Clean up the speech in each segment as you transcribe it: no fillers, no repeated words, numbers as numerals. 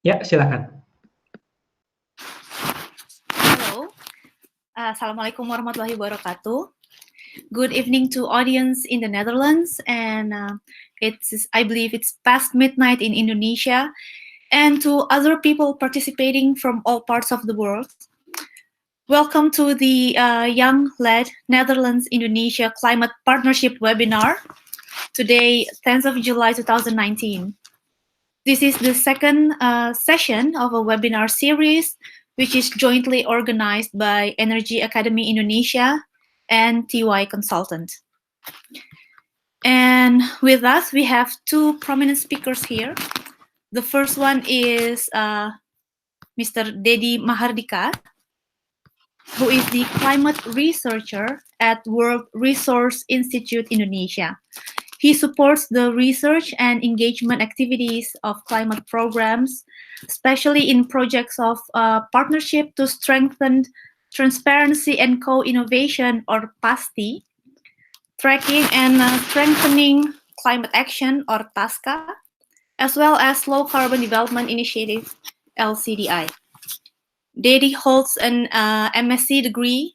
Ya, silakan. Hello. Assalamualaikum warahmatullahi wabarakatuh. Good evening to audience in the Netherlands, and I believe it's past midnight in Indonesia, and to other people participating from all parts of the world. Welcome to the Young-led Netherlands-Indonesia Climate Partnership webinar, today, 10th of July 2019. This is the second session of a webinar series, which is jointly organized by Energy Academy Indonesia and TY Consultant. And with us, we have two prominent speakers here. The first one is Mr. Dedi Mahardika, who is the climate researcher at World Resource Institute Indonesia. He supports the research and engagement activities of climate programs, especially in projects of partnership to strengthen transparency and co-innovation, or PASTI, tracking and strengthening climate action, or TASCA, as well as low carbon development initiative, LCDI. Dedi holds an MSc degree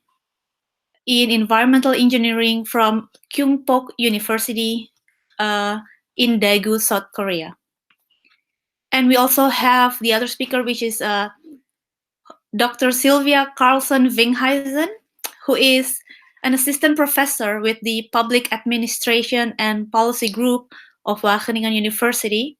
in environmental engineering from Kyungpook University in Daegu, South Korea. And we also have the other speaker, which is Dr. Sylvia Carlson Vinghuizen, who is an assistant professor with the Public Administration and Policy Group of Wageningen University.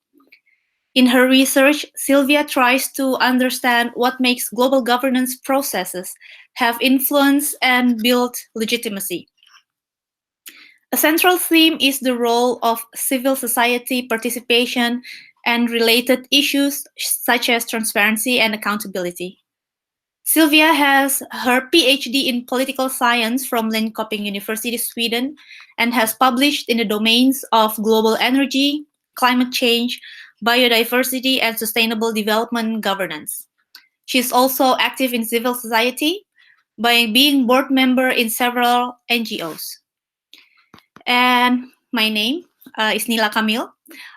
In her research, Sylvia tries to understand what makes global governance processes have influence and build legitimacy. A central theme is the role of civil society participation and related issues such as transparency and accountability. Sylvia has her PhD in political science from Linköping University, Sweden, and has published in the domains of global energy, climate change, biodiversity, and sustainable development governance. She is also active in civil society by being board member in several NGOs. And my name is Nila Kamil.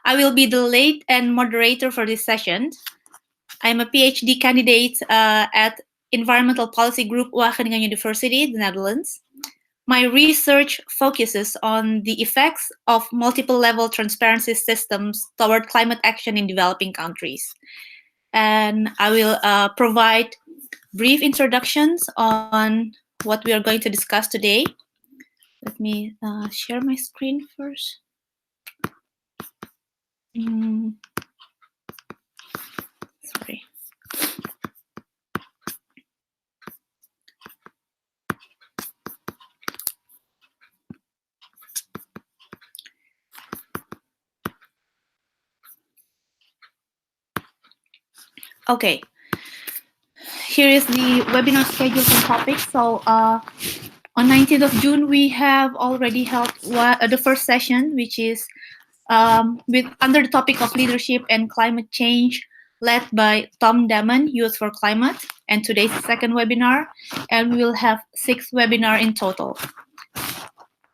I will be the lead and moderator for this session. I'm a PhD candidate at Environmental Policy Group Wageningen University, the Netherlands. My research focuses on the effects of multiple level transparency systems toward climate action in developing countries. And I will provide brief introductions on what we are going to discuss today. Let me share my screen first. Sorry. Okay. Here is the webinar schedule and topics. So on 19th of June, we have already held the first session, which is under the topic of leadership and climate change, led by Tom Damon, Youth for Climate, and today's second webinar, and we will have 6 webinars in total.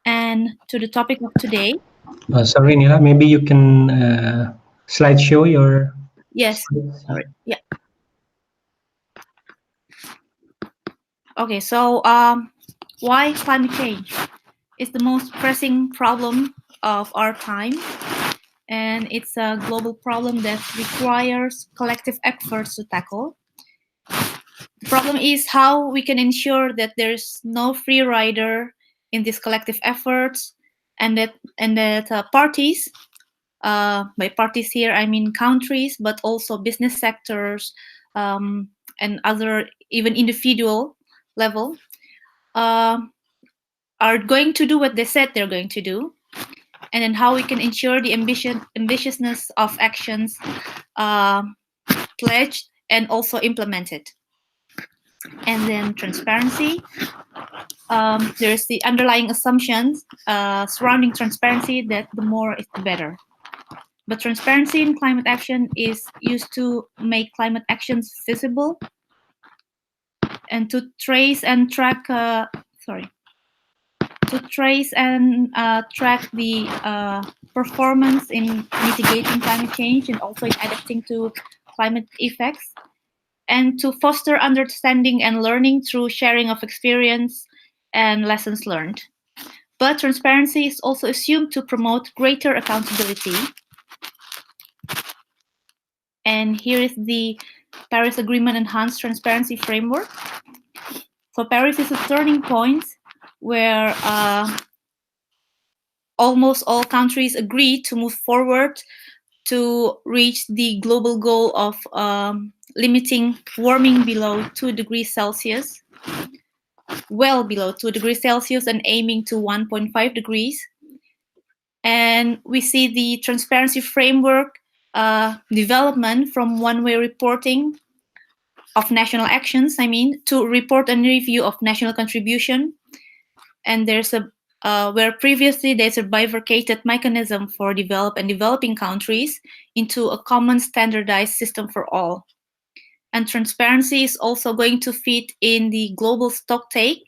And to the topic of today. Sorry, Nila, maybe you can slideshow your... Yes, sorry, yeah. Okay, so why climate change is the most pressing problem of our time, and it's a global problem that requires collective efforts to tackle. The problem is how we can ensure that there's no free rider in these collective efforts, and that parties, by parties here I mean countries, but also business sectors and other even individual level, are going to do what they said they're going to do, and then how we can ensure the ambitiousness of actions pledged and also implemented. And then transparency. There's the underlying assumptions surrounding transparency that the more is the better. But transparency in climate action is used to make climate actions visible and to trace and track track the performance in mitigating climate change and also in adapting to climate effects, and to foster understanding and learning through sharing of experience and lessons learned. But transparency is also assumed to promote greater accountability. And here is the Paris Agreement Enhanced Transparency Framework. So Paris is a turning point where almost all countries agree to move forward to reach the global goal of limiting warming below 2 degrees Celsius, well below 2 degrees Celsius, and aiming to 1.5 degrees. And we see the transparency framework development from one-way reporting of national actions, to report and review of national contribution. And there's where previously there's a bifurcated mechanism for developed and developing countries into a common standardized system for all. And transparency is also going to fit in the global stocktake,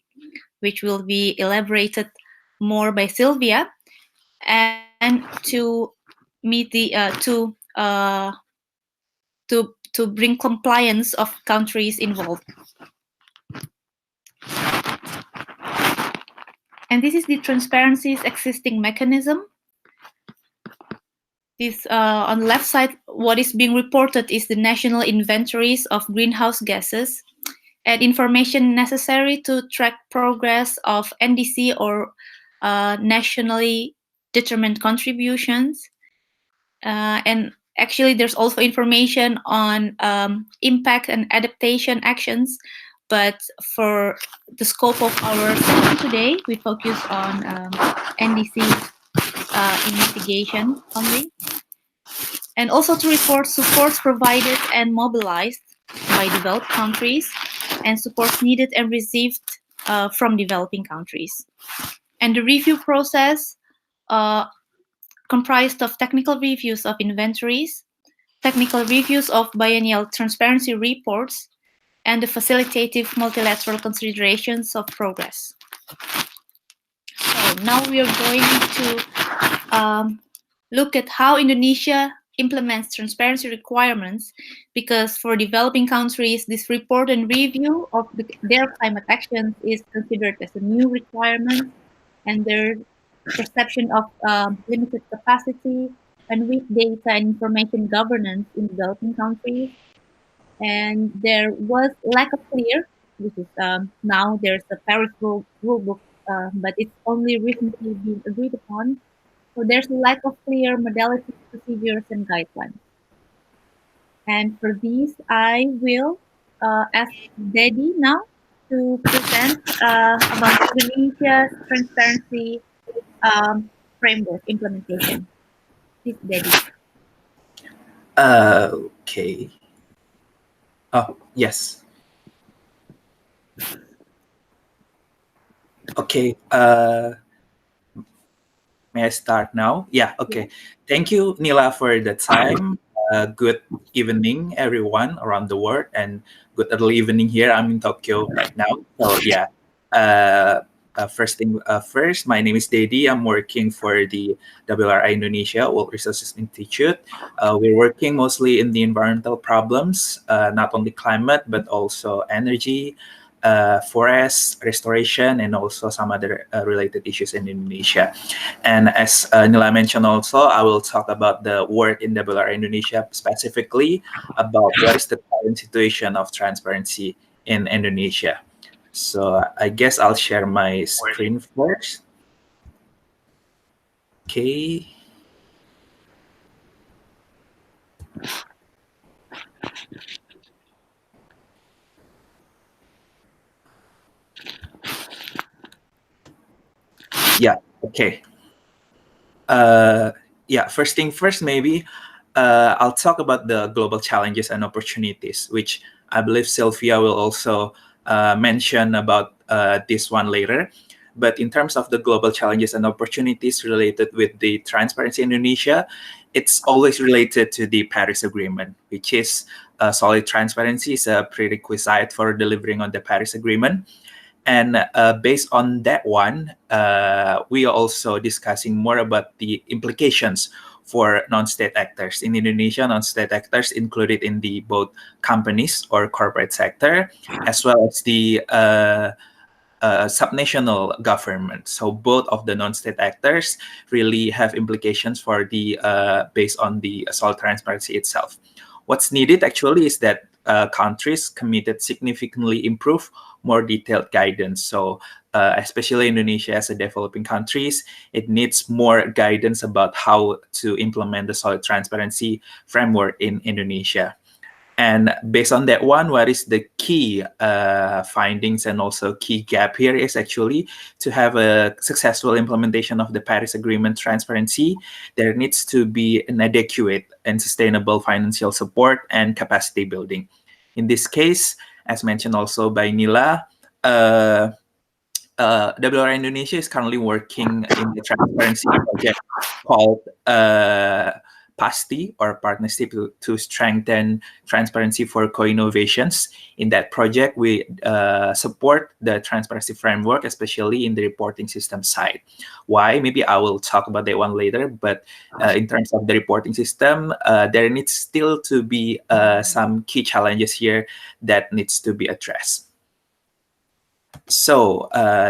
which will be elaborated more by Sylvia, and to meet the to bring compliance of countries involved. And this is the transparency's existing mechanism. This on the left side, what is being reported is the national inventories of greenhouse gases and information necessary to track progress of NDC or nationally determined contributions. And actually, there's also information on impact and adaptation actions. But for the scope of our session today, we focus on NDC in mitigation only. And also to report supports provided and mobilized by developed countries and supports needed and received from developing countries. And the review process comprised of technical reviews of inventories, technical reviews of biennial transparency reports, and the facilitative multilateral considerations of progress. So now we are going to look at how Indonesia implements transparency requirements, because for developing countries, this report and review of their climate actions is considered as a new requirement, and their perception of limited capacity and weak data and information governance in developing countries. And there was lack of clear, which is now there's a Paris rulebook, but it's only recently been agreed upon. So there's a lack of clear modalities, procedures, and guidelines. And for these, I will ask Dedi now to present about Indonesia's transparency framework implementation. Please, Dedi. Okay. Oh, yes. Okay. May I start now? Yeah, okay. Thank you, Nila, for the time. Good evening, everyone around the world, and good early evening here. I'm in Tokyo right now. So, yeah. First thing first, my name is Dedi. I'm working for the WRI Indonesia World Resources Institute. We're working mostly in the environmental problems, not only climate, but also energy, forest restoration, and also some other related issues in Indonesia. And as Nila mentioned also, I will talk about the work in WRI Indonesia, specifically about what is the current situation of transparency in Indonesia. So I guess I'll share my screen first. Okay. Yeah, okay. Yeah, first thing first, maybe I'll talk about the global challenges and opportunities, which I believe Sylvia will also mention about this one later. But in terms of the global challenges and opportunities related with the transparency in Indonesia, it's always related to the Paris Agreement, which is solid transparency is a prerequisite for delivering on the Paris Agreement. And based on that one, we are also discussing more about the implications for non-state actors. In Indonesia, non-state actors included in the both companies or corporate sector, as well as the subnational government. So both of the non-state actors really have implications for the based on the soil transparency itself. What's needed actually is that countries committed significantly improve more detailed guidance. So especially Indonesia as a developing countries, it needs more guidance about how to implement the soil transparency framework in Indonesia. And based on that one, what is the key findings and also key gap here is actually to have a successful implementation of the Paris Agreement transparency, there needs to be an adequate and sustainable financial support and capacity building. In this case, as mentioned also by Nila, WR Indonesia is currently working in the transparency project called PASTI, or Partnership to Strengthen Transparency for Co-Innovations. In that project, we support the transparency framework, especially in the reporting system side. Why? Maybe I will talk about that one later, but in terms of the reporting system, there needs still to be some key challenges here that needs to be addressed. So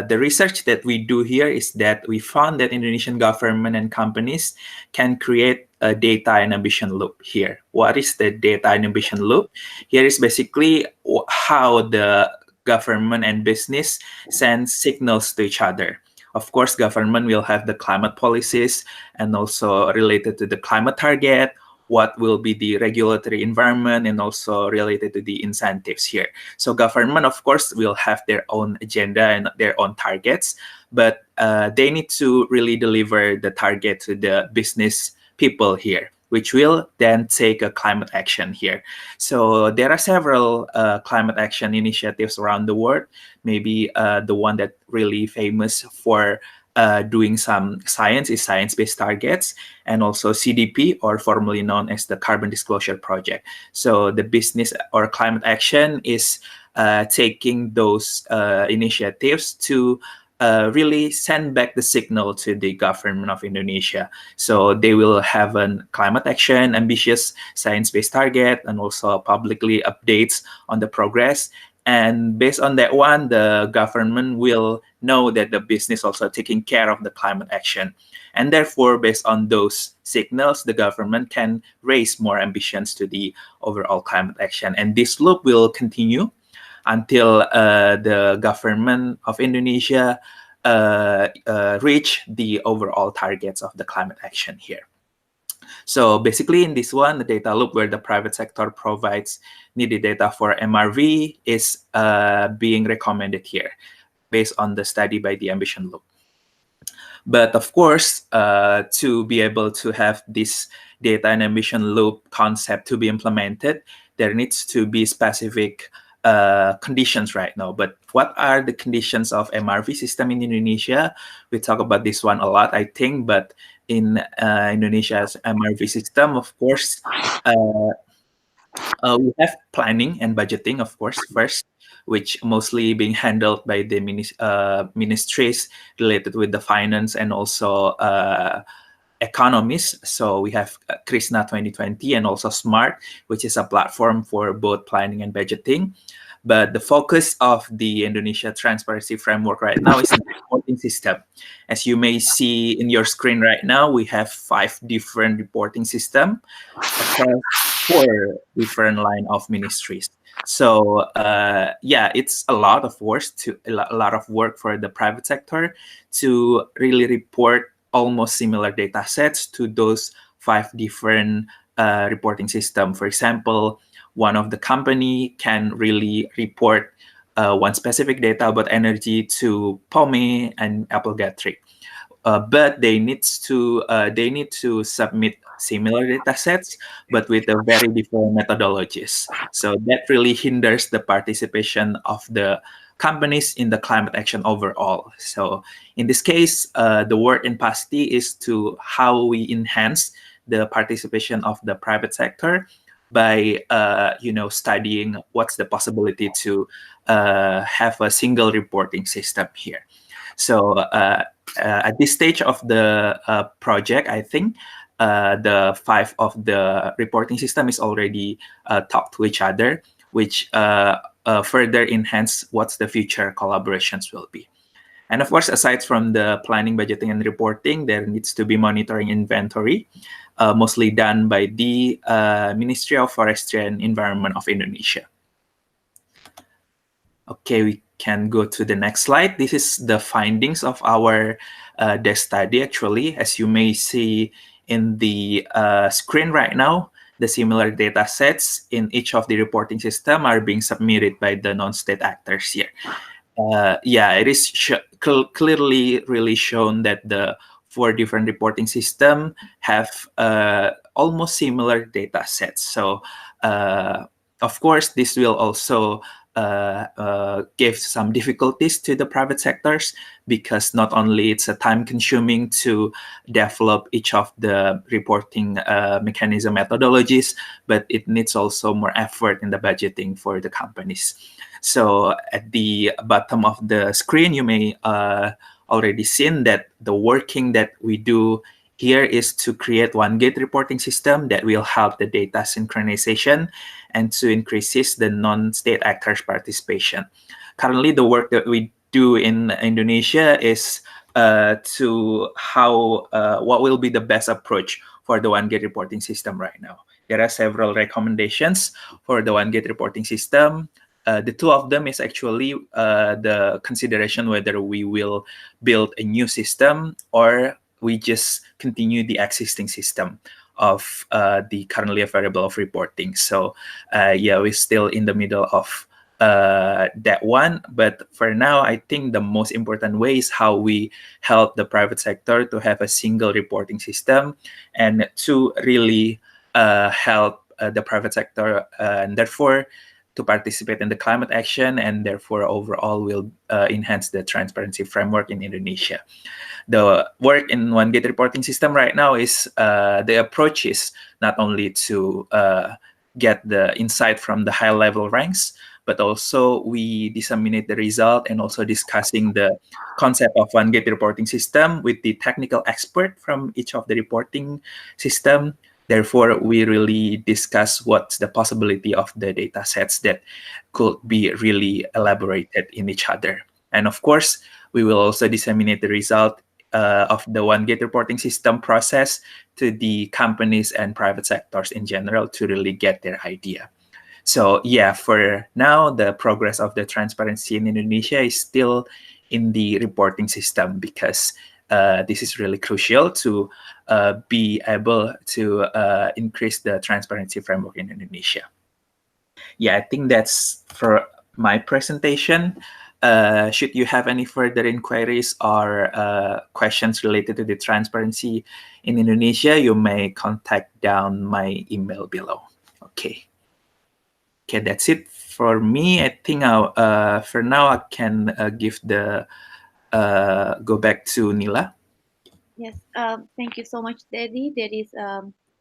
the research that we do here is that we found that Indonesian government and companies can create a data and ambition loop here. What is the data and ambition loop? Here is basically how the government and business send signals to each other. Of course, government will have the climate policies and also related to the climate target, what will be the regulatory environment, and also related to the incentives here. So government, of course, will have their own agenda and their own targets, but they need to really deliver the target to the business people here, which will then take a climate action here. So there are several climate action initiatives around the world. Maybe the one that really famous for doing some science is science-based targets, and also CDP, or formerly known as the Carbon Disclosure Project. So the business or climate action is taking those initiatives to really send back the signal to the government of Indonesia. So they will have a climate action, ambitious science-based target, and also publicly updates on the progress. And based on that one, the government will know that the business also taking care of the climate action. And therefore, based on those signals, the government can raise more ambitions to the overall climate action. And this loop will continue until the government of Indonesia reach the overall targets of the climate action here. So basically in this one, the data loop where the private sector provides needed data for MRV is being recommended here based on the study by the ambition loop. But of course, to be able to have this data and ambition loop concept to be implemented, there needs to be specific conditions right now. But what are the conditions of MRV system in Indonesia? We talk about this one a lot, I think, but in Indonesia's MRV system, of course, we have planning and budgeting, of course, first, which mostly being handled by the ministries related with the finance and also economies. So we have Krishna 2020 and also SMART, which is a platform for both planning and budgeting. But the focus of the Indonesia Transparency Framework right now is the reporting system. As you may see in your screen right now, we have 5 different reporting systems across 4 different line of ministries. So yeah, it's a lot of work for the private sector to really report almost similar data sets to those 5 different reporting systems. For example, one of the company can really report one specific data about energy to POME and Apple Gatry. But they need to submit similar data sets, but with a very different methodologies. So that really hinders the participation of the companies in the climate action overall. So in this case, the work in PASTI is to how we enhance the participation of the private sector by studying what's the possibility to have a single reporting system here. So at this stage of the project, I think the 5 of the reporting system is already talk to each other, which further enhance what the future collaborations will be. And of course, aside from the planning, budgeting, and reporting, there needs to be monitoring inventory, mostly done by the Ministry of Forestry and Environment of Indonesia. Okay, we can go to the next slide. This is the findings of our desk study, actually. As you may see in the screen right now, the similar data sets in each of the reporting system are being submitted by the non-state actors here. Yeah, it is clearly really shown that the 4 different reporting systems have almost similar data sets. So, of course, this will also give some difficulties to the private sectors, because not only it's a time consuming to develop each of the reporting mechanism methodologies, but it needs also more effort in the budgeting for the companies. So at the bottom of the screen, you may already seen that the working that we do here is to create one gate reporting system that will help the data synchronization and to increases the non-state actors' participation. Currently, the work that we do in Indonesia is to what will be the best approach for the one gate reporting system right now. There are several recommendations for the one gate reporting system. The 2 of them is actually the consideration whether we will build a new system or we just continue the existing system of the currently available of reporting. So yeah, we're still in the middle of that one. But for now, I think the most important way is how we help the private sector to have a single reporting system and to really help the private sector and therefore to participate in the climate action, and therefore overall will enhance the transparency framework in Indonesia. The work in one gate reporting system right now is the approach is not only to get the insight from the high level ranks, but also we disseminate the result and also discussing the concept of one gate reporting system with the technical expert from each of the reporting system. Therefore, we really discuss what's the possibility of the data sets that could be really elaborated in each other. And of course, we will also disseminate the result of the one gate reporting system process to the companies and private sectors in general to really get their idea. So yeah, for now, the progress of the transparency in Indonesia is still in the reporting system, because this is really crucial to be able to increase the transparency framework in Indonesia. Yeah, I think that's for my presentation. Should you have any further inquiries or questions related to the transparency in Indonesia, you may contact down my email below. Okay. Okay, that's it for me. I think for now I can give the go back to Nila. Yes, thank you so much, Daddy. That is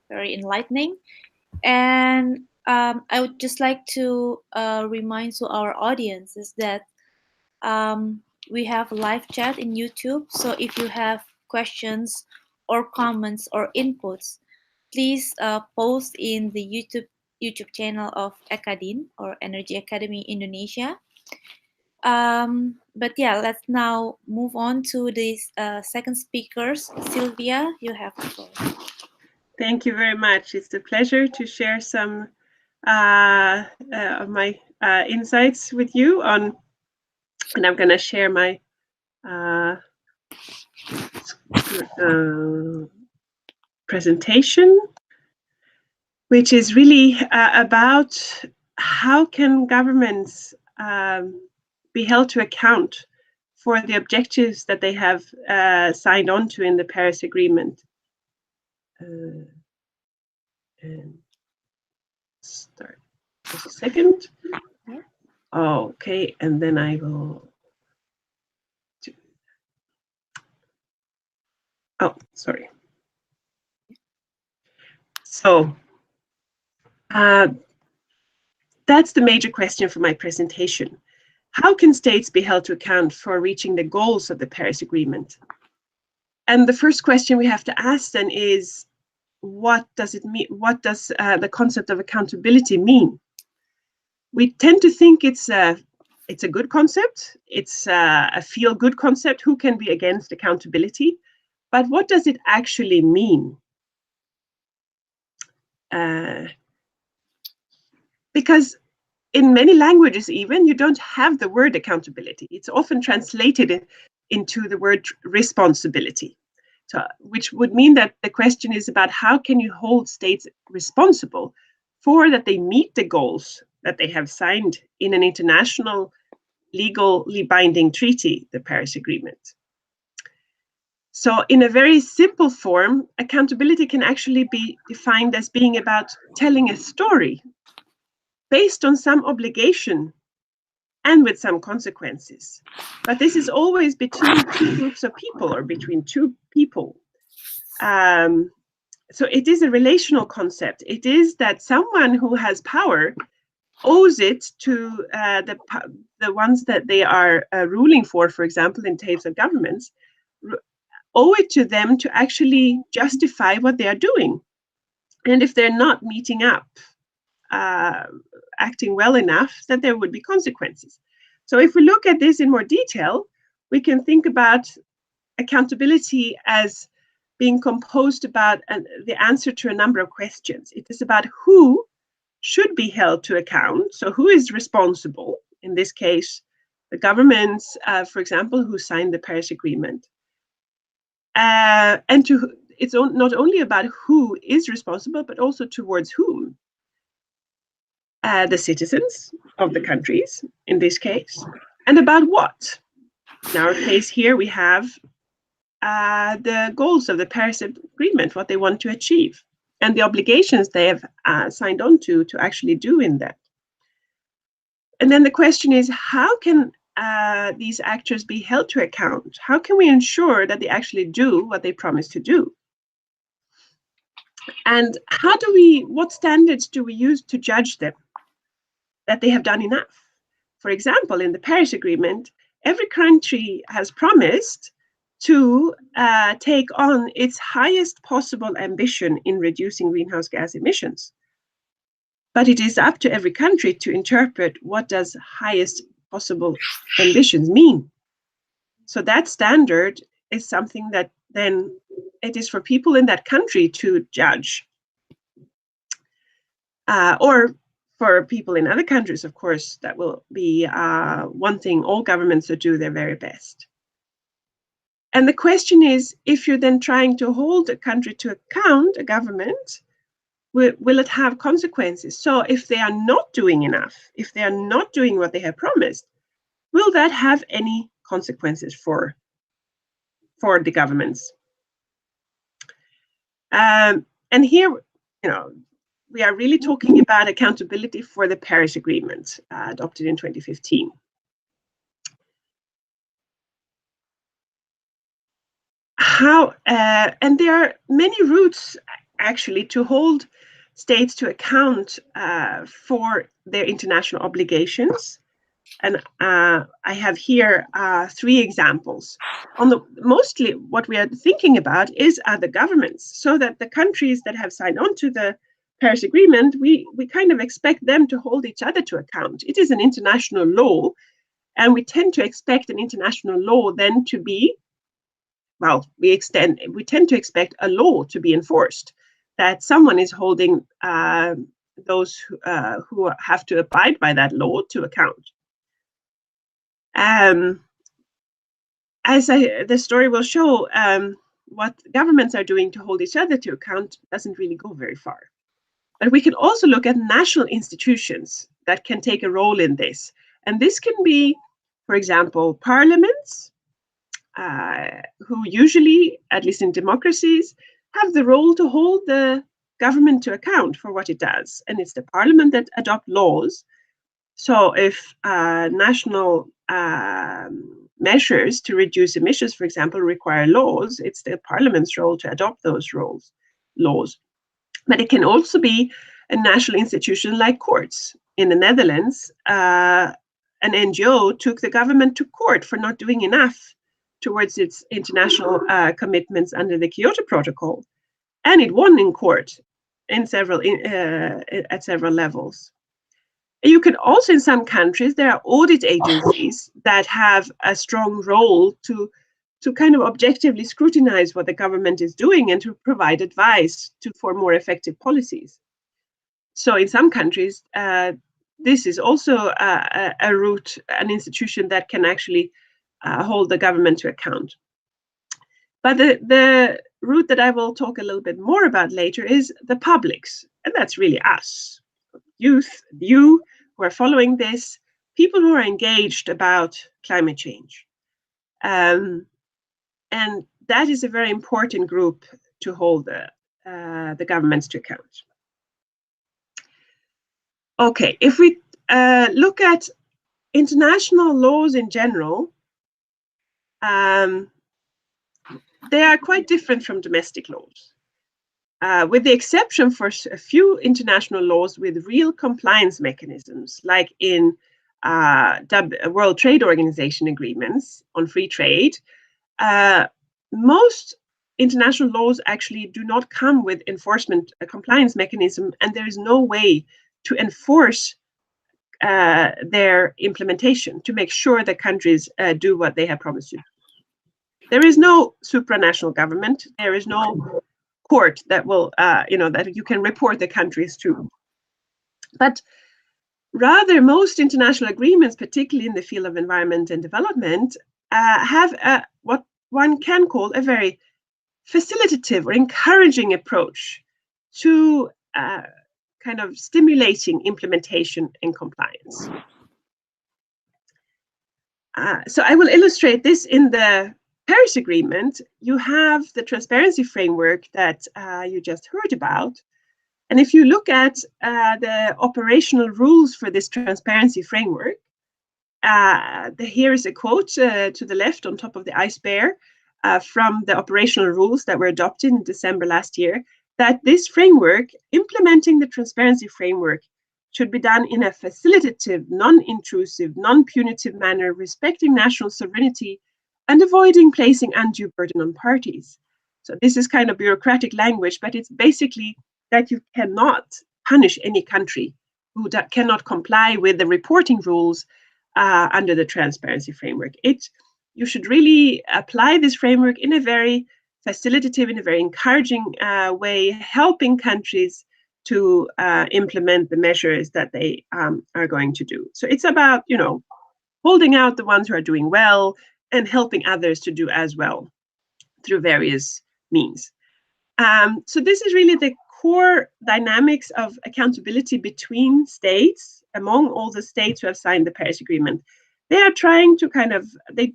very enlightening. And I would just like to remind to our audiences that we have live chat in YouTube. So if you have questions or comments or inputs, please post in the YouTube channel of Acadin or Energy Academy Indonesia. But yeah, let's now move on to the second speakers. Sylvia, you have the floor. Thank you very much. It's a pleasure to share some of my insights with you on, and I'm going to share my presentation, which is really about how can governments be held to account for the objectives that they have signed on to in the Paris Agreement. And start just a second. Oh, okay, and then I will do. Oh, sorry. So that's the major question for my presentation. How can states be held to account for reaching the goals of the Paris Agreement? And the first question we have to ask then is, what does it mean? What does the concept of accountability mean? We tend to think it's a good concept. It's a feel-good concept. Who can be against accountability? But what does it actually mean? Because in many languages, even, you don't have the word accountability. It's often translated into the word responsibility. So, which would mean that the question is about how can you hold states responsible for that they meet the goals that they have signed in an international legally binding treaty, the Paris Agreement. So in a very simple form, accountability can actually be defined as being about telling a story based on some obligation and with some consequences. But this is always between two groups of people or between two people. So it is a relational concept. It is that someone who has power owes it to the ones that they are ruling for example, in terms of governments, owe it to them to actually justify what they are doing. And if they're not meeting up, acting well enough, that there would be consequences. So if we look at this in more detail, we can think about accountability as being composed about the answer to a number of questions. It is about who should be held to account. So who is responsible? In this case, the governments, for example, who signed the Paris Agreement. And it's not only about who is responsible, but also towards whom. The citizens of the countries, in this case, and about what. In our case here, we have the goals of the Paris Agreement, what they want to achieve, and the obligations they have signed on to actually do in that. And then the question is, how can these actors be held to account? How can we ensure that they actually do what they promise to do? And what standards do we use to judge them that they have done enough? For example, in the Paris Agreement, every country has promised to take on its highest possible ambition in reducing greenhouse gas emissions. But it is up to every country to interpret what does highest possible ambitions mean. So that standard is something that then it is for people in that country to judge. Or for people in other countries, of course, that will be wanting all governments to do their very best. And the question is, if you're then trying to hold a country to account, a government, will it have consequences? So if they are not doing enough, if they are not doing what they have promised, will that have any consequences for the governments? And here, we are really talking about accountability for the Paris Agreement, adopted in 2015. And there are many routes actually to hold states to account for their international obligations. And I have here 3 examples. Mostly what we are thinking about is the governments, so that the countries that have signed on to the Paris Agreement, we kind of expect them to hold each other to account. It is an international law, and we tend to expect an international law then to be, well, we tend to expect a law to be enforced, that someone is holding those who have to abide by that law to account. As the story will show, what governments are doing to hold each other to account doesn't really go very far. But we can also look at national institutions that can take a role in this. And this can be, for example, parliaments, who usually, at least in democracies, have the role to hold the government to account for what it does. And it's the parliament that adopt laws. So if national measures to reduce emissions, for example, require laws, it's the parliament's role to adopt those laws. But it can also be a national institution like courts. In the Netherlands, an NGO took the government to court for not doing enough towards its international commitments under the Kyoto Protocol. and it won in court at several levels. You can also, in some countries, there are audit agencies that have a strong role to kind of objectively scrutinize what the government is doing and to provide advice for more effective policies. So in some countries, this is also a route, an institution that can actually hold the government to account. But the route that I will talk a little bit more about later is the publics, and that's really us, youth, you who are following this, people who are engaged about climate change. And that is a very important group to hold the governments to account. Okay, if we look at international laws in general, they are quite different from domestic laws, with the exception for a few international laws with real compliance mechanisms, like in World Trade Organization agreements on free trade. Most international laws actually do not come with enforcement compliance mechanism, and there is no way to enforce their implementation to make sure that countries do what they have promised to. There is no supranational government. There is no court that will, that you can report the countries to. But rather, most international agreements, particularly in the field of environment and development, have what one can call a very facilitative or encouraging approach to kind of stimulating implementation and compliance. So I will illustrate this in the Paris Agreement. You have the transparency framework that you just heard about. And if you look at the operational rules for this transparency framework, here is a quote to the left on top of the ice bear from the operational rules that were adopted in December last year, that this framework, implementing the transparency framework, should be done in a facilitative, non-intrusive, non-punitive manner, respecting national sovereignty and avoiding placing undue burden on parties. So this is kind of bureaucratic language, but it's basically that you cannot punish any country who cannot comply with the reporting rules under the transparency framework. You should really apply this framework in a very facilitative, in a very encouraging way, helping countries to implement the measures that they are going to do. So it's about, holding out the ones who are doing well and helping others to do as well through various means. So this is really the core dynamics of accountability between states, among all the states who have signed the Paris Agreement. They are trying to kind of, they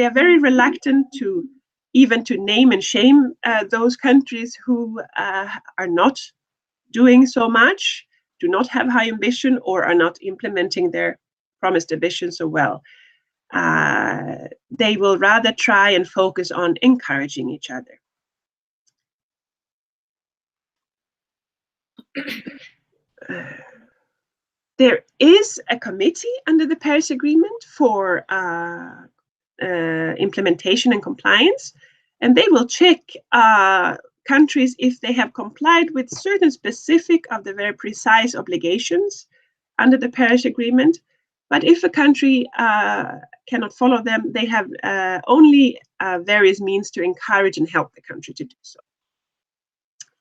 are very reluctant to even to name and shame those countries who are not doing so much, do not have high ambition, or are not implementing their promised ambition so well. They will rather try and focus on encouraging each other. There is a committee under the Paris Agreement for implementation and compliance, and they will check countries if they have complied with certain specific of the very precise obligations under the Paris Agreement. But if a country cannot follow them, they have only various means to encourage and help the country to do so.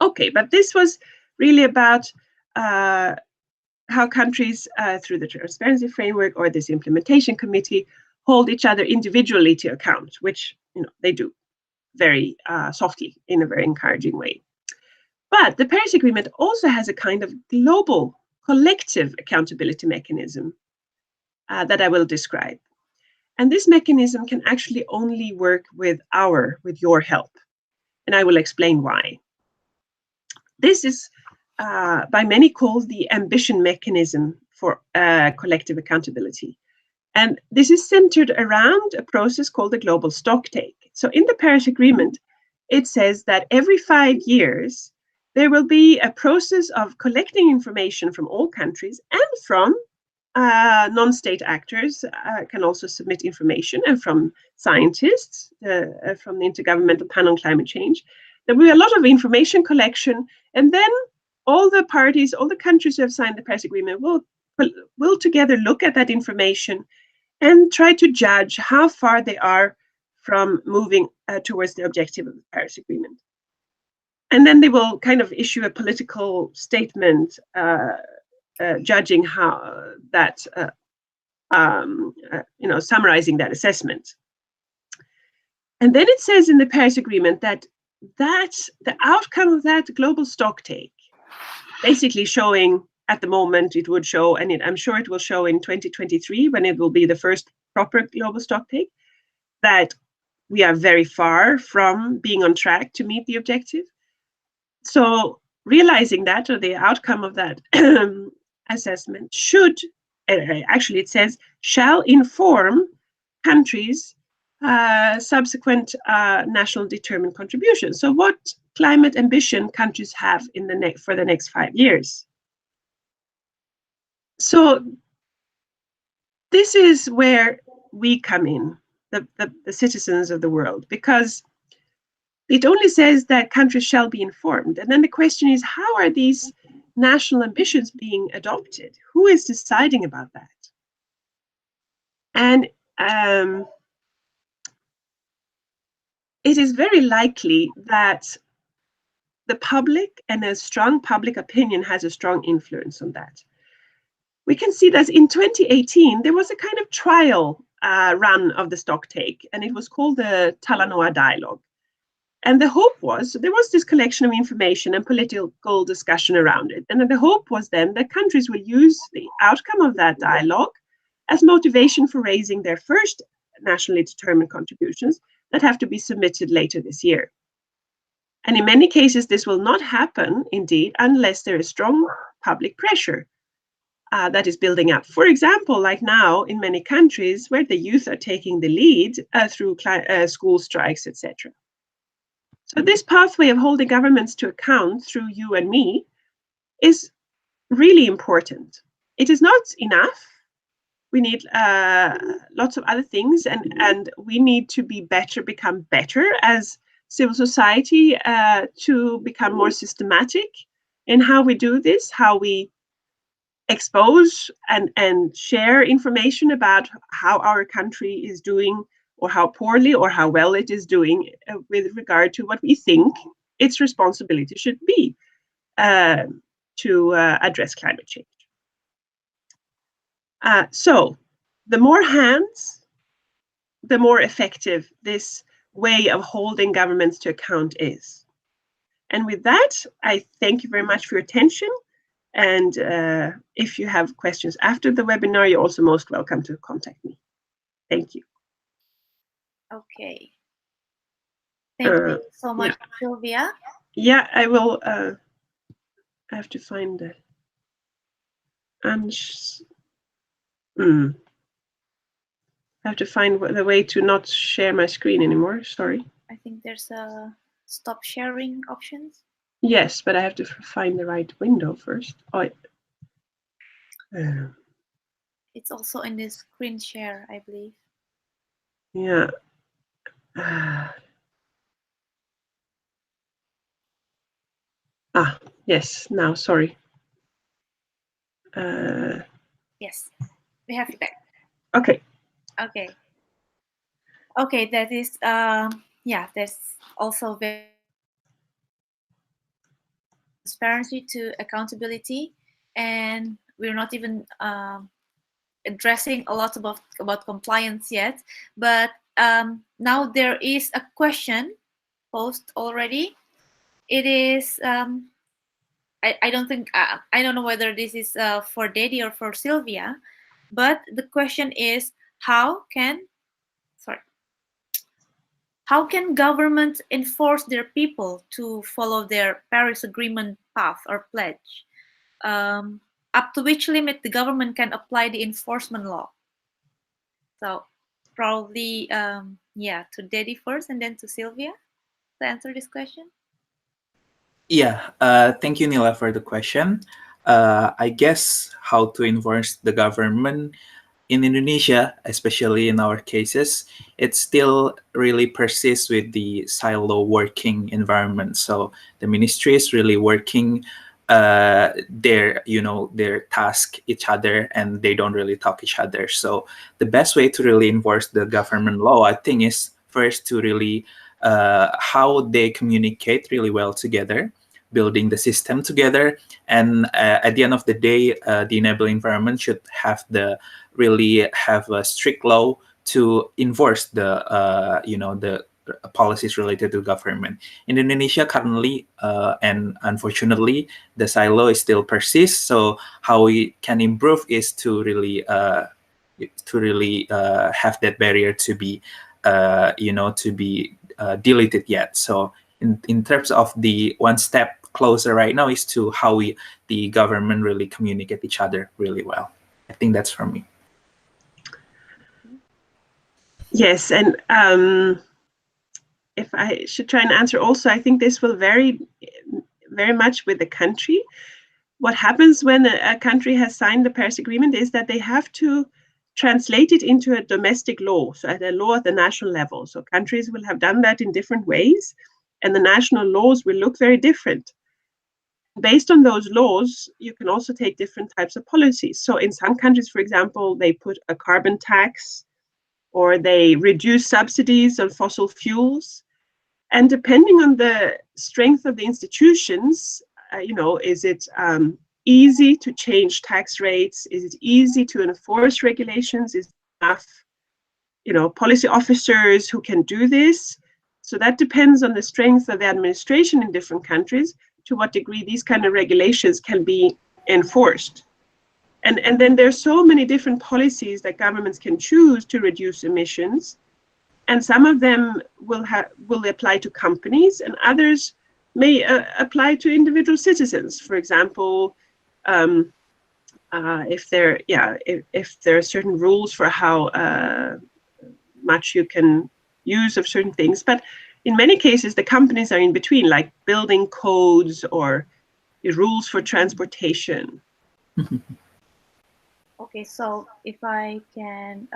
Okay, but this was really about how countries, through the transparency framework or this implementation committee, hold each other individually to account, which they do very softly in a very encouraging way. But the Paris Agreement also has a kind of global collective accountability mechanism that I will describe. And this mechanism can actually only work with your help. And I will explain why. This is by many called the ambition mechanism for collective accountability. And this is centered around a process called the global stocktake. So in the Paris Agreement, it says that every 5 years, there will be a process of collecting information from all countries and from non-state actors can also submit information, and from scientists from the Intergovernmental Panel on Climate Change, there will be a lot of information collection, and then all the parties, all the countries who have signed the Paris Agreement will together look at that information and try to judge how far they are from moving towards the objective of the Paris Agreement. And then they will kind of issue a political statement judging how that, summarizing that assessment. And then it says in the Paris Agreement that the outcome of that global stocktake, basically showing at the moment it would show, and I'm sure it will show in 2023 when it will be the first proper global stocktake, that we are very far from being on track to meet the objective. So realizing that, or the outcome of that assessment should, actually it says, shall inform countries' subsequent national determined contributions. So what climate ambition countries have for the next 5 years. So this is where we come in, the citizens of the world, because it only says that countries shall be informed. And then the question is, how are these national ambitions being adopted? Who is deciding about that? And it is very likely that the public and a strong public opinion has a strong influence on that. We can see that in 2018, there was a kind of trial run of the stocktake, and it was called the Talanoa Dialogue. And the hope was, there was this collection of information and political discussion around it. And then the hope was then that countries will use the outcome of that dialogue as motivation for raising their first nationally determined contributions that have to be submitted later this year. And in many cases, this will not happen, indeed, unless there is strong public pressure that is building up. For example, like now in many countries where the youth are taking the lead through school strikes, etc. So this pathway of holding governments to account through you and me is really important. It is not enough. We need lots of other things, and we need to be better, become better as civil society to become more systematic in how we do this, how we expose and share information about how our country is doing, or how poorly or how well it is doing with regard to what we think its responsibility should be to address climate change. So the more hands, the more effective this way of holding governments to account is. And with that, I thank you very much for your attention. And if you have questions after the webinar, you're also most welcome to contact me. Thank you. Okay. Thank you so much, yeah. Sylvia. Yeah, I will. I have to find the. I have to find the way to not share my screen anymore. Sorry. I think there's a stop sharing options. Yes, but I have to find the right window first. Oh, it's also in the screen share, I believe. Yeah. Yes. Now, sorry. Yes, we have it back. Okay. Okay. Okay, that is yeah. There's also very transparency to accountability, and we're not even addressing a lot about compliance yet. But now there is a question posed already. It is. I don't think I don't know whether this is for Dedi or for Sylvia, but the question is how can governments enforce their people to follow their Paris Agreement path or pledge? Up to which limit the government can apply the enforcement law? So probably yeah, to Dedi first and then to Sylvia to answer this question. Yeah, thank you, Nila, for the question. I guess how to enforce the government in Indonesia, especially in our cases, it still really persists with the silo working environment. So the ministry is really working their task each other, and they don't really talk each other. So the best way to really enforce the government law, I think, is first to really how they communicate really well together, building the system together, and at the end of the day, the enabling environment should have really have a strict law to enforce the policies related to government. In Indonesia currently, and unfortunately, the silo is still persists. So how we can improve is to really have that barrier to be deleted yet. So in terms of the one step closer right now is to how the government really communicate each other really well. I think that's for me. Yes, and if I should try and answer also, I think this will vary very much with the country. What happens when a country has signed the Paris Agreement is that they have to translate it into a domestic law, so at a law at the national level. So countries will have done that in different ways, and the national laws will look very different. Based on those laws, you can also take different types of policies. So in some countries, for example, they put a carbon tax, or they reduce subsidies on fossil fuels. And depending on the strength of the institutions, is it easy to change tax rates? Is it easy to enforce regulations? Is there enough, policy officers who can do this? So that depends on the strength of the administration in different countries, to what degree these kind of regulations can be enforced. And then there's so many different policies that governments can choose to reduce emissions, and some of them will apply to companies, and others may apply to individual citizens. For example, if there are certain rules for how much you can use of certain things, but in many cases the companies are in between, like building codes or the rules for transportation. Okay, so if I can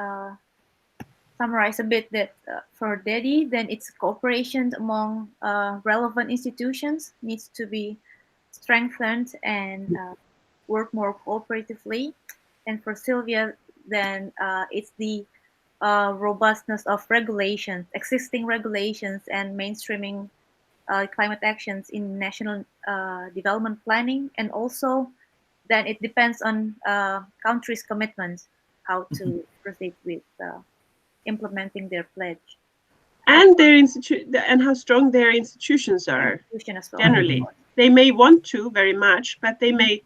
summarize a bit that for DEDI, then its cooperation among relevant institutions needs to be strengthened and work more cooperatively. And for Sylvia, then it's the robustness of regulations, existing regulations, and mainstreaming climate actions in national development planning. And also, then it depends on countries' commitments, how to proceed with implementing their pledge. And and how strong their institutions are. As well. Generally, they may want to very much, but they may,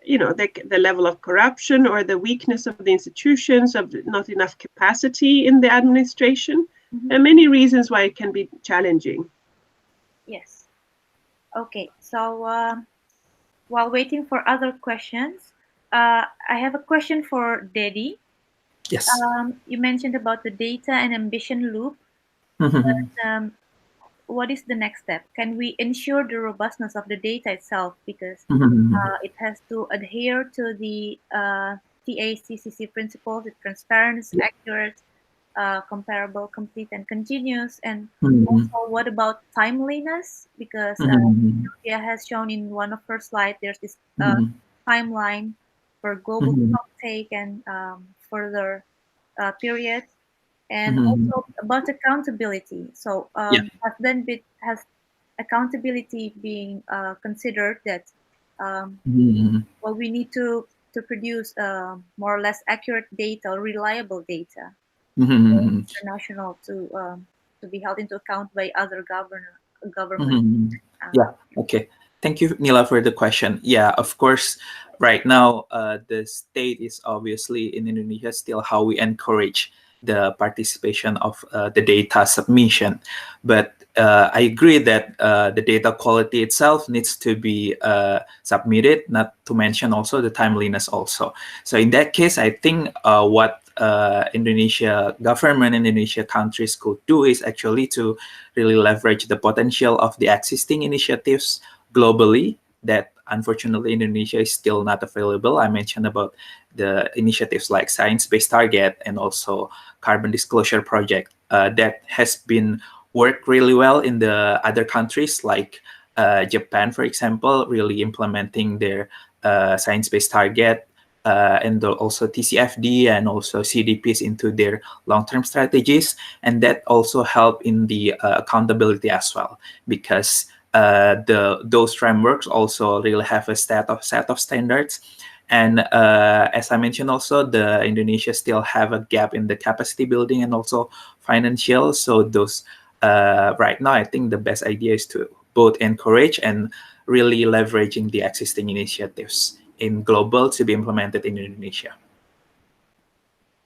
the level of corruption or the weakness of the institutions, of not enough capacity in the administration. There are many reasons why it can be challenging. Yes. Okay, so while waiting for other questions, I have a question for DEDI. Yes. You mentioned about the data and ambition loop. But, what is the next step? Can we ensure the robustness of the data itself, because it has to adhere to the TACCC principles, it's transparent, accurate, comparable, complete, and continuous. And also, what about timeliness? Because Sylvia has shown in one of her slides, there's this timeline for global stocktake and further periods. And also about accountability. So has accountability being considered that well, we need to produce more or less accurate data or reliable data international to be held into account by other governments. Yeah. Okay. Thank you, Nila, for the question. Yeah, of course. Right now, the state is obviously in Indonesia still how we encourage the participation of the data submission. But I agree that the data quality itself needs to be submitted, not to mention also the timeliness also. So in that case, I think what Indonesia government and Indonesia countries could do is actually to really leverage the potential of the existing initiatives globally that unfortunately, Indonesia is still not available. I mentioned about the initiatives like Science-Based Target and also Carbon Disclosure Project that has been worked really well in the other countries like Japan, for example, really implementing their science-based target and also TCFD and also CDPs into their long-term strategies. And that also help in the accountability as well, because those frameworks also really have a set of standards. And as I mentioned also, the Indonesia still have a gap in the capacity building and also financial. So those right now, I think the best idea is to both encourage and really leveraging the existing initiatives in global to be implemented in Indonesia.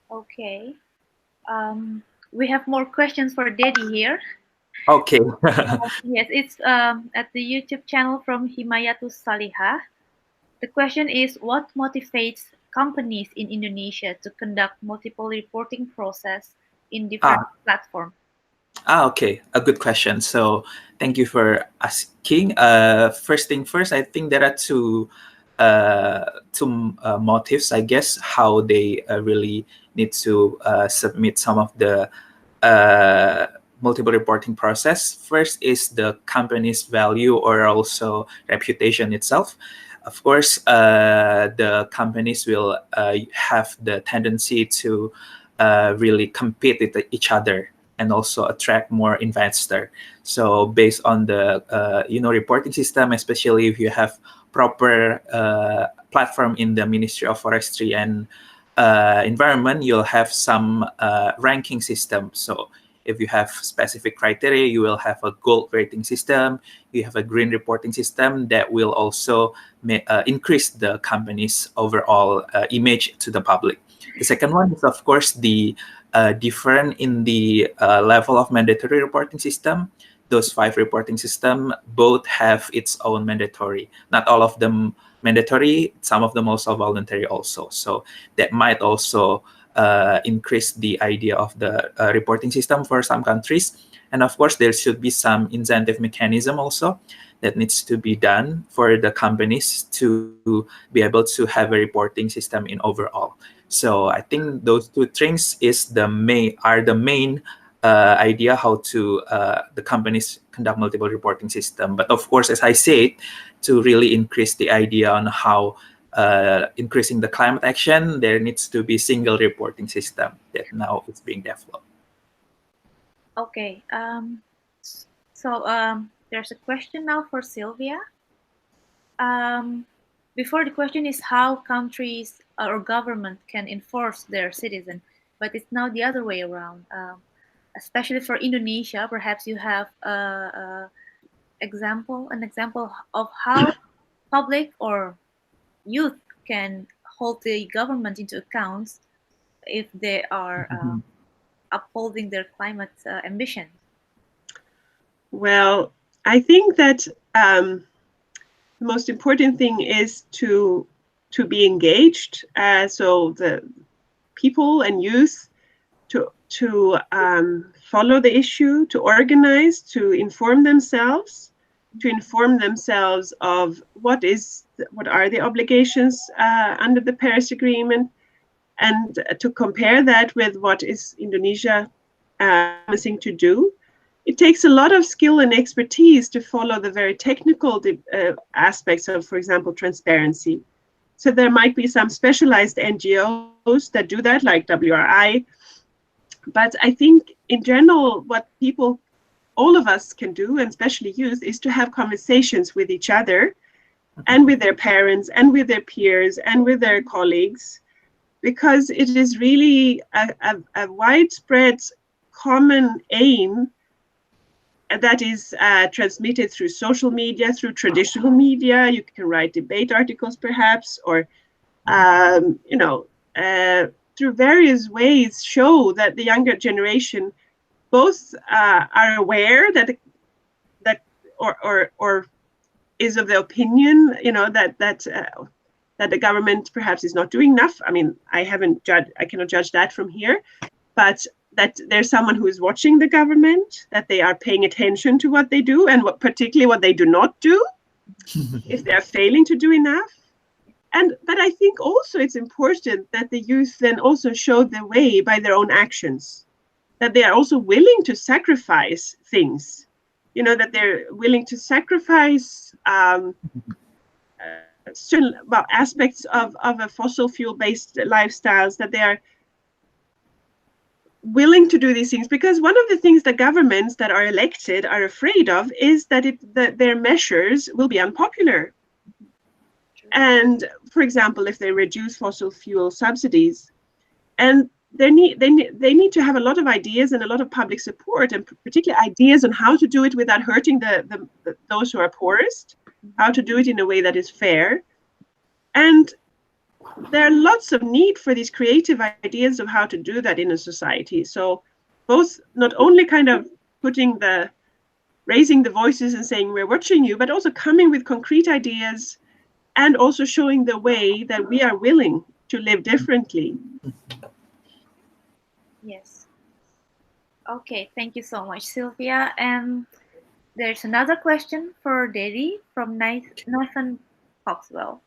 Okay. We have more questions for Dedi here. Okay. Yes, it's at the YouTube channel from Himayatus Salihah. The question is, what motivates companies in Indonesia to conduct multiple reporting process in different platforms? Okay, a good question. So thank you for asking. First thing first, I think there are two motives, I guess, how they really need to submit some of the multiple reporting process. First is the company's value or also reputation itself. Of course, the companies will have the tendency to really compete with each other and also attract more investor. So based on the reporting system, especially if you have proper platform in the Ministry of Forestry and Environment, you'll have some ranking system. So if you have specific criteria, you will have a gold rating system. You have a green reporting system that will also increase the company's overall image to the public. The second one is, of course, the different in the level of mandatory reporting system. Those 5 reporting system both have its own mandatory. Not all of them mandatory, some of them also voluntary also. So that might also increase the idea of the reporting system for some countries. And of course, there should be some incentive mechanism also that needs to be done for the companies to be able to have a reporting system in overall. So I think those two things are the main idea how to the companies conduct multiple reporting system. But of course, as I said, to really increase the idea on how increasing the climate action, there needs to be single reporting system that now is being developed. Okay. So there's a question now for Sylvia. Before, the question is how countries or government can enforce their citizen, but it's now the other way around. Especially for Indonesia, perhaps you have an example of how public or youth can hold the government into account if they are upholding their climate ambition. Well, I think that the most important thing is to be engaged. So the people and youth to follow the issue, to organize, to inform themselves of what are the obligations under the Paris Agreement, and to compare that with what is Indonesia promising to do. It takes a lot of skill and expertise to follow the very technical aspects of, for example, transparency. So there might be some specialized NGOs that do that, like WRI. But I think in general, what all of us can do, and especially youth, is to have conversations with each other and with their parents and with their peers and with their colleagues, because it is really a widespread common aim that is transmitted through social media, through traditional media. You can write debate articles, perhaps, or through various ways, show that the younger generation both are aware that or is of the opinion, that the government perhaps is not doing enough. I mean, I cannot judge that from here, but that there's someone who is watching the government, that they are paying attention to what they do and particularly what they do not do. if they're failing to do enough. But I think also it's important that the youth then also show the way by their own actions, that they are also willing to sacrifice things, that they're willing to sacrifice certain aspects of a fossil fuel-based lifestyles, that they are willing to do these things. Because one of the things that governments that are elected are afraid of is that their measures will be unpopular. And for example, if they reduce fossil fuel subsidies, and they need to have a lot of ideas and a lot of public support, and particularly ideas on how to do it without hurting those who are poorest, how to do it in a way that is fair. And there are lots of need for these creative ideas of how to do that in a society. So both not only kind of raising the voices and saying we're watching you, but also coming with concrete ideas and also showing the way that we are willing to live differently. Yes. Okay, thank you so much, Sylvia. And there's another question for Daddy from Nathan Coxwell.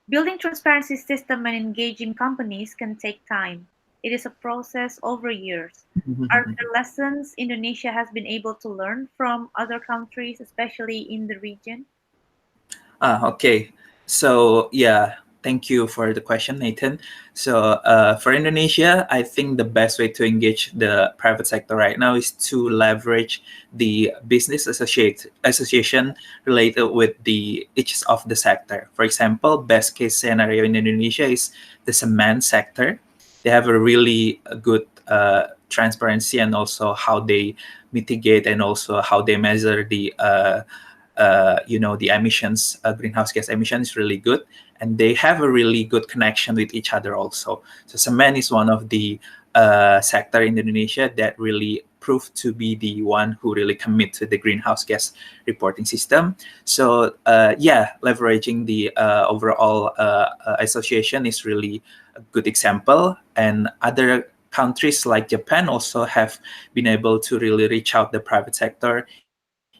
Building transparency system and engaging companies can take time. It is a process over years. Are there lessons Indonesia has been able to learn from other countries, especially in the region? Okay. So yeah, thank you for the question, Nathan. So for Indonesia, I think the best way to engage the private sector right now is to leverage the business association related with each of the sector. For example, best case scenario in Indonesia is the cement sector. They have a really good transparency, and also how they mitigate and also how they measure the the emissions, greenhouse gas emissions is really good, and they have a really good connection with each other also. So cement is one of the sector in Indonesia that really proved to be the one who really commit to the greenhouse gas reporting system. So leveraging the overall association is really a good example, and other countries like Japan also have been able to really reach out the private sector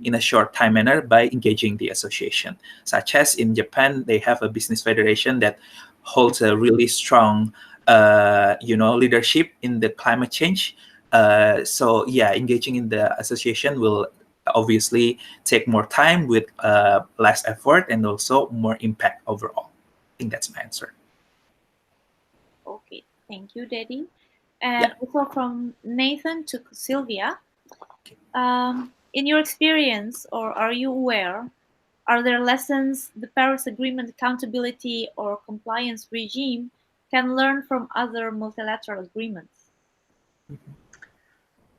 in a short time manner by engaging the association. Such as in Japan, they have a business federation that holds a really strong, leadership in the climate change. So yeah, engaging in the association will obviously take more time with less effort and also more impact overall. I think that's my answer. Okay, thank you, Daddy. And also from Nathan to Sylvia. In your experience, or are you aware, are there lessons the Paris Agreement accountability or compliance regime can learn from other multilateral agreements?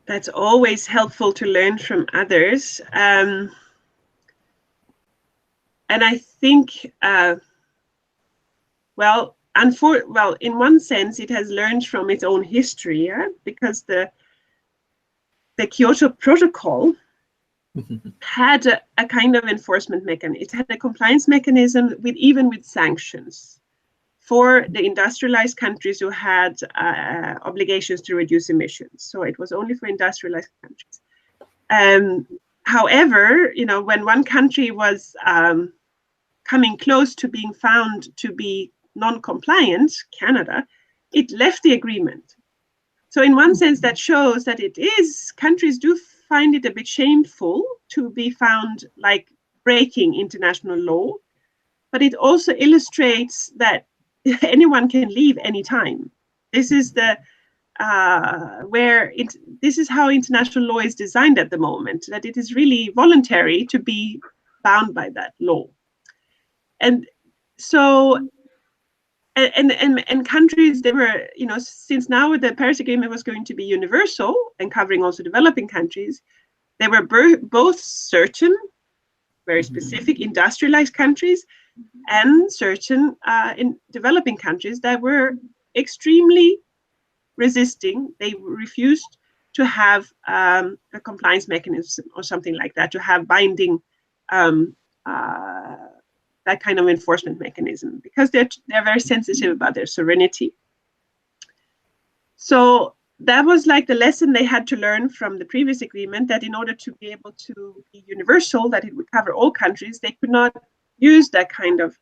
That's always helpful to learn from others. And I think, in one sense, it has learned from its own history, because the Kyoto Protocol had a kind of enforcement mechanism. It had a compliance mechanism even with sanctions for the industrialized countries who had obligations to reduce emissions. So it was only for industrialized countries. However, when one country was coming close to being found to be non-compliant, Canada, it left the agreement. So in one sense, that shows that countries do find it a bit shameful to be found like breaking international law, but it also illustrates that anyone can leave anytime. This is this is how international law is designed at the moment, that it is really voluntary to be bound by that law. And so and countries, they were, since now the Paris Agreement was going to be universal and covering also developing countries, they were both certain, very specific industrialized countries, and certain in developing countries that were extremely resisting. They refused to have a compliance mechanism or something like that, to have binding that kind of enforcement mechanism, because they're very sensitive about their sovereignty. So that was like the lesson they had to learn from the previous agreement, that in order to be able to be universal, that it would cover all countries, they could not use that kind of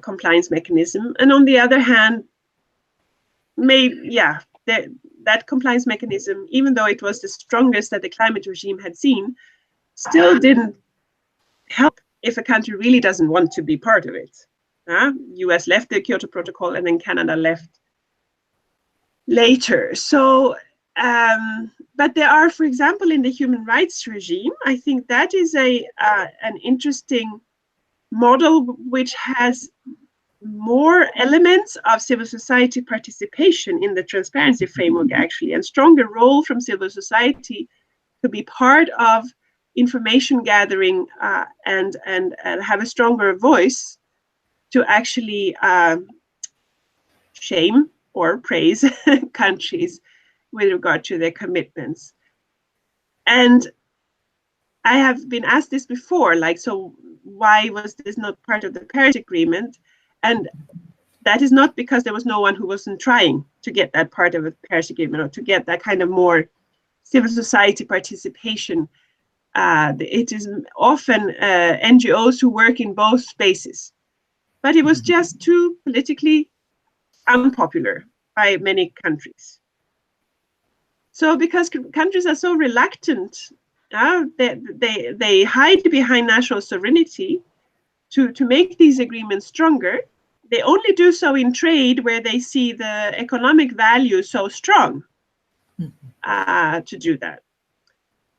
compliance mechanism. And on the other hand, that compliance mechanism, even though it was the strongest that the climate regime had seen, still didn't help if a country really doesn't want to be part of it. US left the Kyoto Protocol, and then Canada left later. So, but there are, for example, in the human rights regime, I think that is an interesting model which has more elements of civil society participation in the transparency framework, actually, and stronger role from civil society to be part of information gathering and have a stronger voice to actually shame or praise countries with regard to their commitments. And I have been asked this before, like, so why was this not part of the Paris Agreement? And that is not because there was no one who wasn't trying to get that part of the Paris Agreement, or to get that kind of more civil society participation. It is often NGOs who work in both spaces. But it was just too politically unpopular by many countries. So because countries are so reluctant, they hide behind national sovereignty to make these agreements stronger. They only do so in trade, where they see the economic value so strong to do that.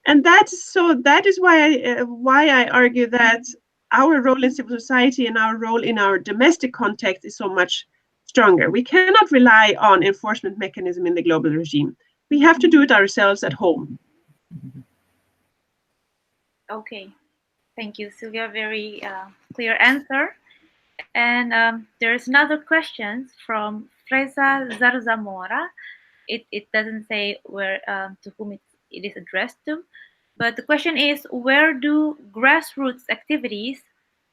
And that is why I argue that our role in civil society and our role in our domestic context is so much stronger. We cannot rely on enforcement mechanism in the global regime. We have to do it ourselves at home. Okay, thank you, Sylvia. Very clear answer. And there's another question from Freza Zarzamora. It doesn't say where to whom it is addressed to, but the question is, where do grassroots activities,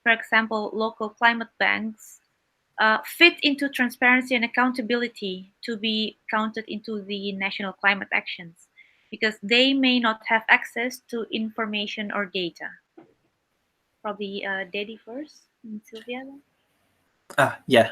for example, local climate banks, fit into transparency and accountability to be counted into the national climate actions? Because they may not have access to information or data. Probably Dedi first, and Sylvia then. Yeah.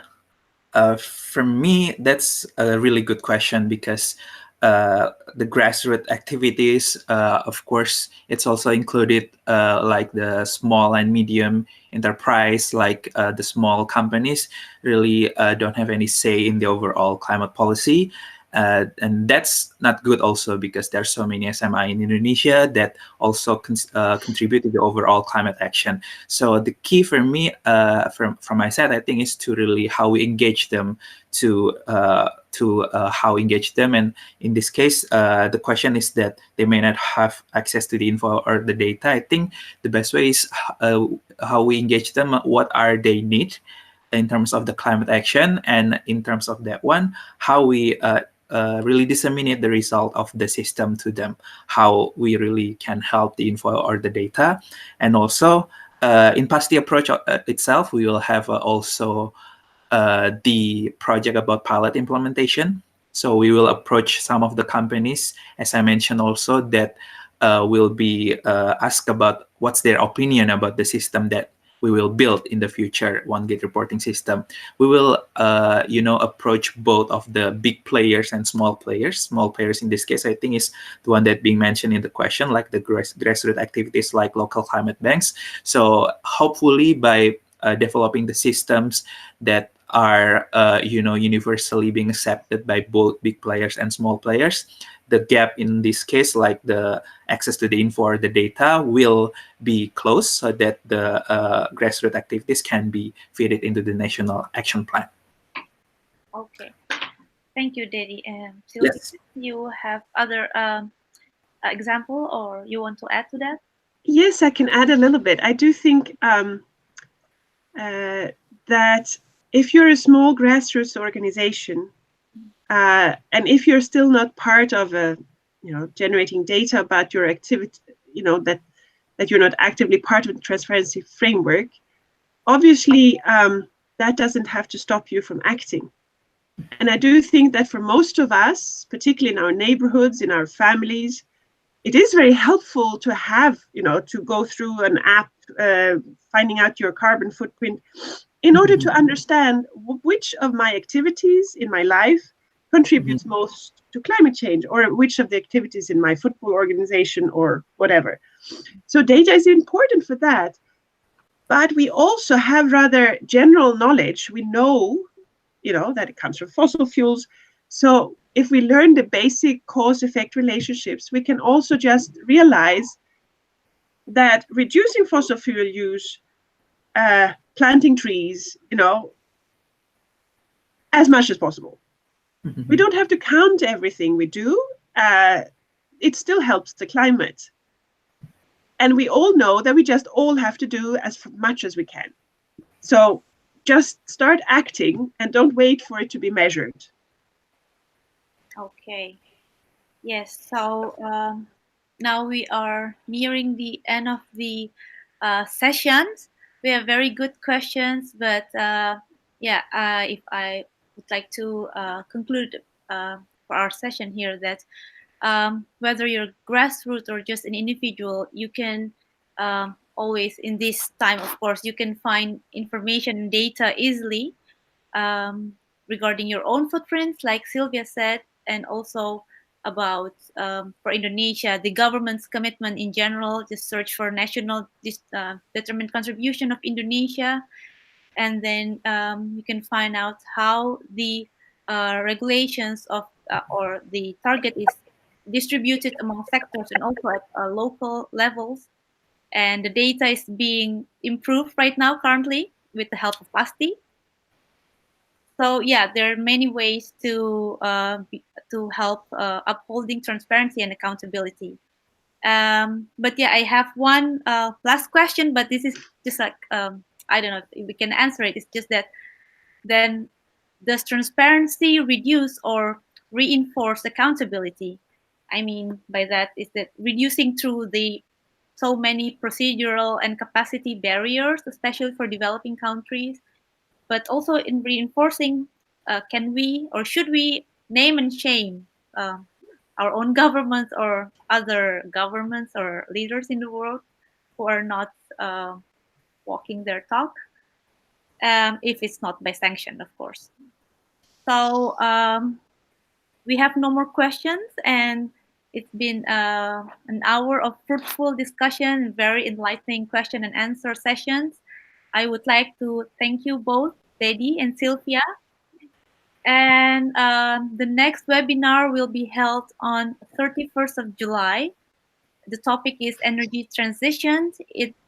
For me, that's a really good question, because the grassroots activities, of course, it's also included like the small and medium enterprise, like the small companies really don't have any say in the overall climate policy. And that's not good also, because there are so many SMI in Indonesia that also contribute to the overall climate action. So the key for me, from my side, I think, is to really how we engage them, to how engage them. And in this case, the question is that they may not have access to the info or the data. I think the best way is how we engage them, what are they need in terms of the climate action, and in terms of that one, how we really disseminate the result of the system to them, how we really can help the info or the data. And also in PASTI approach itself, we will have also the project about pilot implementation. So we will approach some of the companies, as I mentioned also, that will be asked about what's their opinion about the system that we will build in the future, one gate reporting system. We will, approach both of the big players and small players. Small players in this case, I think, is the one that being mentioned in the question, like the grassroots activities like local climate banks. So hopefully by developing the systems that are, universally being accepted by both big players and small players, the gap in this case, like the access to the info or the data, will be closed, so that the grassroots activities can be fitted into the national action plan. Okay, thank you, Dedi. Sylvia, Yes. you have other example, or you want to add to that? Yes, I can add a little bit. I do think that if you're a small grassroots organization, and if you're still not part of generating data about your activity, that you're not actively part of the transparency framework, obviously that doesn't have to stop you from acting. And I do think that for most of us, particularly in our neighborhoods, in our families, it is very helpful to have, to go through an app, finding out your carbon footprint in order to understand which of my activities in my life contributes most to climate change, or which of the activities in my football organization or whatever. So data is important for that. But we also have rather general knowledge. We know, that it comes from fossil fuels. So if we learn the basic cause-effect relationships, we can also just realize that reducing fossil fuel use, planting trees, as much as possible. We don't have to count everything we do. It still helps the climate. And we all know that we just all have to do as much as we can. So just start acting and don't wait for it to be measured. Okay. Yes. So now we are nearing the end of the sessions. We have very good questions, but if I would like to conclude for our session here that whether you're grassroots or just an individual, you can always, in this time, of course, you can find information and data easily regarding your own footprints, like Sylvia said, and also about for Indonesia, the government's commitment in general. Just search for national determined contribution of Indonesia, and then you can find out how the regulations of or the target is distributed among sectors and also at local levels. And the data is being improved right now currently with the help of PASTI. So yeah, there are many ways to help upholding transparency and accountability. But yeah, I have one last question, but this is just like I don't know if we can answer it. It's just that then does transparency reduce or reinforce accountability? I mean by that is that reducing through the so many procedural and capacity barriers, especially for developing countries, but also in reinforcing, can we or should we name and shame our own governments or other governments or leaders in the world who are not walking their talk, if it's not by sanction, of course. So we have no more questions, and it's been an hour of fruitful discussion, very enlightening question and answer sessions. I would like to thank you both, Teddy and Sylvia. And the next webinar will be held on 31st of July. The topic is energy transition,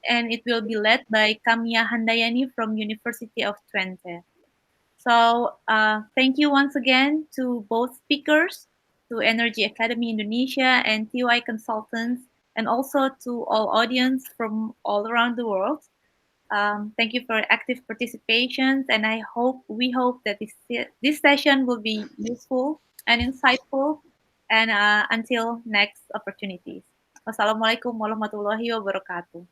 and it will be led by Kamia Handayani from University of Twente. So thank you once again to both speakers, to Energy Academy Indonesia and TY Consultants, and also to all audience from all around the world. Thank you for active participation, and we hope that this session will be useful and insightful. And until next opportunities. Wassalamualaikum warahmatullahi wabarakatuh.